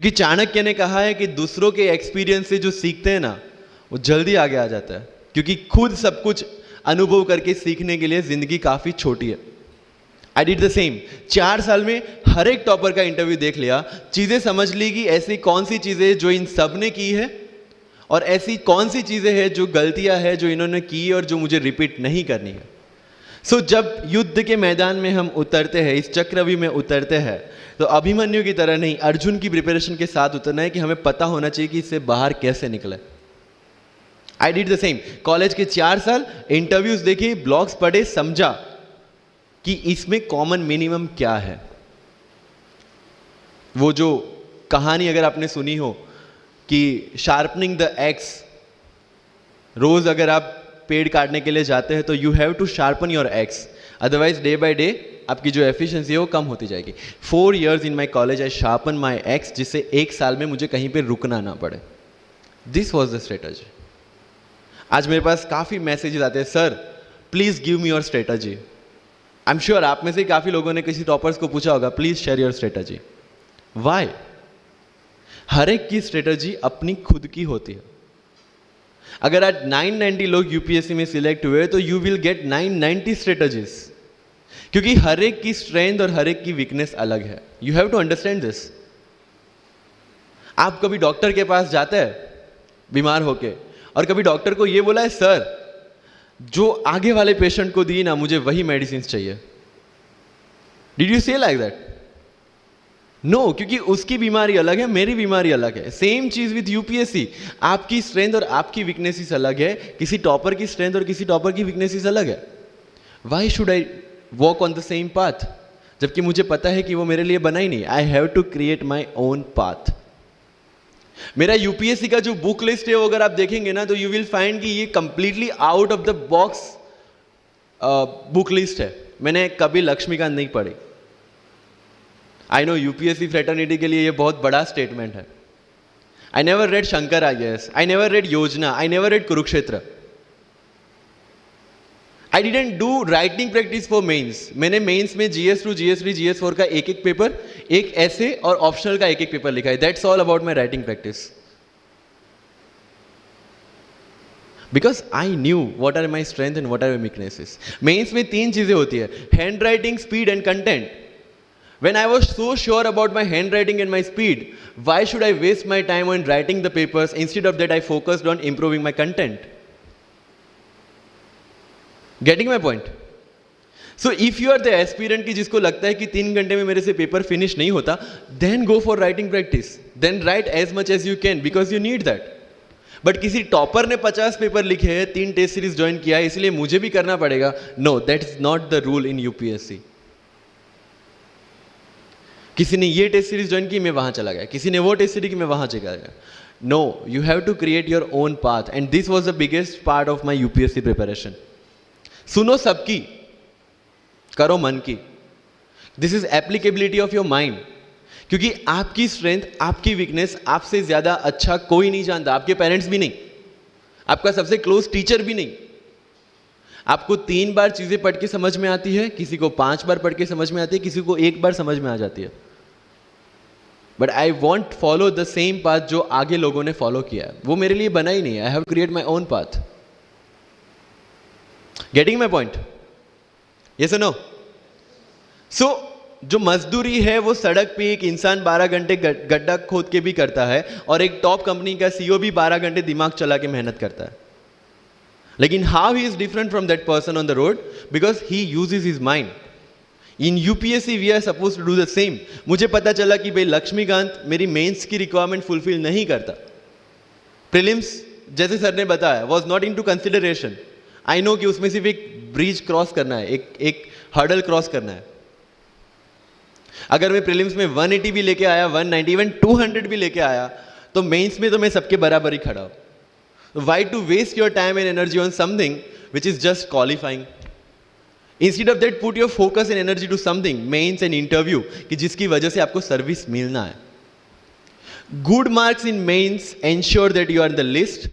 कि चाणक्य ने कहा है कि दूसरों के एक्सपीरियंस से जो सीखते हैं ना, वो जल्दी आगे आ जाता है, क्योंकि खुद सब कुछ अनुभव करके सीखने के लिए जिंदगी काफी छोटी है। I did the same. 4 साल में हर एक टॉपर का इंटरव्यू देख लिया, चीजें समझ ली कि ऐसी कौन सी चीजें जो इन सब ने की है और ऐसी कौन सी चीजें हैं जो गलतियां हैं जो इन्होंने की और जो मुझे रिपीट नहीं करनी है। सो जब युद्ध के मैदान में हम उतरते हैं, इस चक्रव्यूह में उतरते हैं, तो अभिमन्यु की तरह नहीं, अर्जुन की प्रिपरेशन के साथ उतरना है कि हमें पता होना चाहिए कि इससे बाहर कैसे निकले। I did the same. College के 4 साल इंटरव्यूज देखे, ब्लॉग्स पढ़े, समझा कि इसमें कॉमन मिनिमम क्या है। वो जो कहानी अगर आपने सुनी हो कि शार्पनिंग द एक्स, रोज अगर आप पेड़ काटने के लिए जाते हैं तो you have to sharpen your axe, otherwise day by day आपकी जो एफिशिएंसी है वो कम होती जाएगी। 4 years in my college I sharpen my x, जिससे 1 साल में मुझे कहीं पे रुकना ना पड़े। This was the strategy. आज मेरे पास काफी मैसेजेस आते हैं, sir please give me your strategy. I am sure आप में से काफी लोगों ने किसी टॉपर्स को पूछा होगा, please share your strategy. Why? हर एक की स्ट्रेटजी अपनी खुद की होती है। अगर आज 990 लोग यूपीएससी में सिलेक्ट हुए तो यू विल गेट 990 स्ट्रेटजीज, क्योंकि हर एक की स्ट्रेंथ और हर एक की वीकनेस अलग है। You have to understand this. आप कभी डॉक्टर के पास जाते हैं बीमार होके, और कभी डॉक्टर को यह बोला है, सर जो आगे वाले पेशेंट को दी ना, मुझे वही मेडिसिन चाहिए। डिड यू से लाइक दैट? नो, क्योंकि उसकी बीमारी अलग है, मेरी बीमारी अलग है। सेम चीज विद यूपीएससी। आपकी स्ट्रेंथ और आपकी वीकनेसेस अलग है, किसी टॉपर की स्ट्रेंथ और किसी टॉपर की वीकनेसेस अलग है। Why should I walk on the same path, जबकि मुझे पता है कि वो मेरे लिए बना ही नहीं। I have to create my own path. मेरा यूपीएससी का जो बुक लिस्ट है वो अगर आप देखेंगे ना, तो यू विल फाइंड कि ये completely out of the box book list है। मैंने कभी लक्ष्मीकांत नहीं पढ़ी। आई नो यूपीएससी फ्रेटर्निटी के लिए ये बहुत बड़ा स्टेटमेंट है। I never read Shankar IAS, I never read Yojana, I never read Kurukshetra. I didn't do writing practice for mains. मैंने मेंस में GS2, GS3, GS4 का एक पेपर, एक ऐसे और ऑप्शनल का एक पेपर लिखा है। That's all about my writing practice, because I knew what are my strength and what are my weaknesses. Mains में 3 चीजें होती है, handwriting, speed and content. When I was so sure about my handwriting and my speed, why should I waste my time on writing the papers? Instead of that, I focused on improving my content. Getting my point? So if you are the aspirant कि जिसको लगता है कि 3 घंटे में मेरे से paper finish नहीं होता, then go for writing practice. Then write as much as you can because you need that. But किसी टॉपर ने 50 पेपर लिखे हैं, 3 टेस्ट सीरीज ज्वाइन किया है, इसलिए मुझे भी करना पड़ेगा। No, that is not the rule in UPSC. किसी ने ये टेस्ट सीरीज ज्वाइन की, मैं वहां चला गया, किसी ने वो टेस्ट सीरीज की, मैं वहां चला गया। No, you have to create your own path, and this was the biggest part of my UPSC preparation. सुनो सबकी, करो मन की। This is applicability of your mind, क्योंकि आपकी स्ट्रेंथ, आपकी वीकनेस आपसे ज्यादा अच्छा कोई नहीं जानता। आपके पेरेंट्स भी नहीं, आपका सबसे क्लोज टीचर भी नहीं। आपको 3 बार चीजें पढ़ के समझ में आती है, किसी को 5 बार पढ़ के समझ में आती है, किसी को 1 बार समझ में आ जाती है। But I want follow the same path जो आगे लोगों ने फॉलो किया है, वो मेरे लिए बना ही नहीं है। I have create my own path. Getting my point? Yes और नो? सो जो मजदूरी है वो सड़क पे एक इंसान 12 घंटे गड्ढा खोद के भी करता है, और एक टॉप कंपनी का सीईओ भी 12 घंटे दिमाग चला के मेहनत करता है। लेकिन how he is different from that person on the road? Because he uses his mind. In UPSC we are suppose to do the same. मुझे पता चला कि भाई लक्ष्मीकांत मेरी मेंस की रिक्वायरमेंट फुलफिल नहीं करता। प्रीलिम्स जैसे सर ने बताया was not into consideration. I know कि उसमें सिर्फ एक ब्रिज क्रॉस करना है, एक हर्डल क्रॉस करना है। अगर मैं प्रीलिम्स में 180 भी लेके आया, 190, इवन 200 भी लेके आया, तो मेंस में तो मैं सबके बराबर ही खड़ा हूं। Why to waste your time and energy on something which is just qualifying? Instead of that, put your focus and energy to something, mains and interview, कि जिसकी वजह से आपको सर्विस मिलना है। Good marks in mains ensure that you are in the list,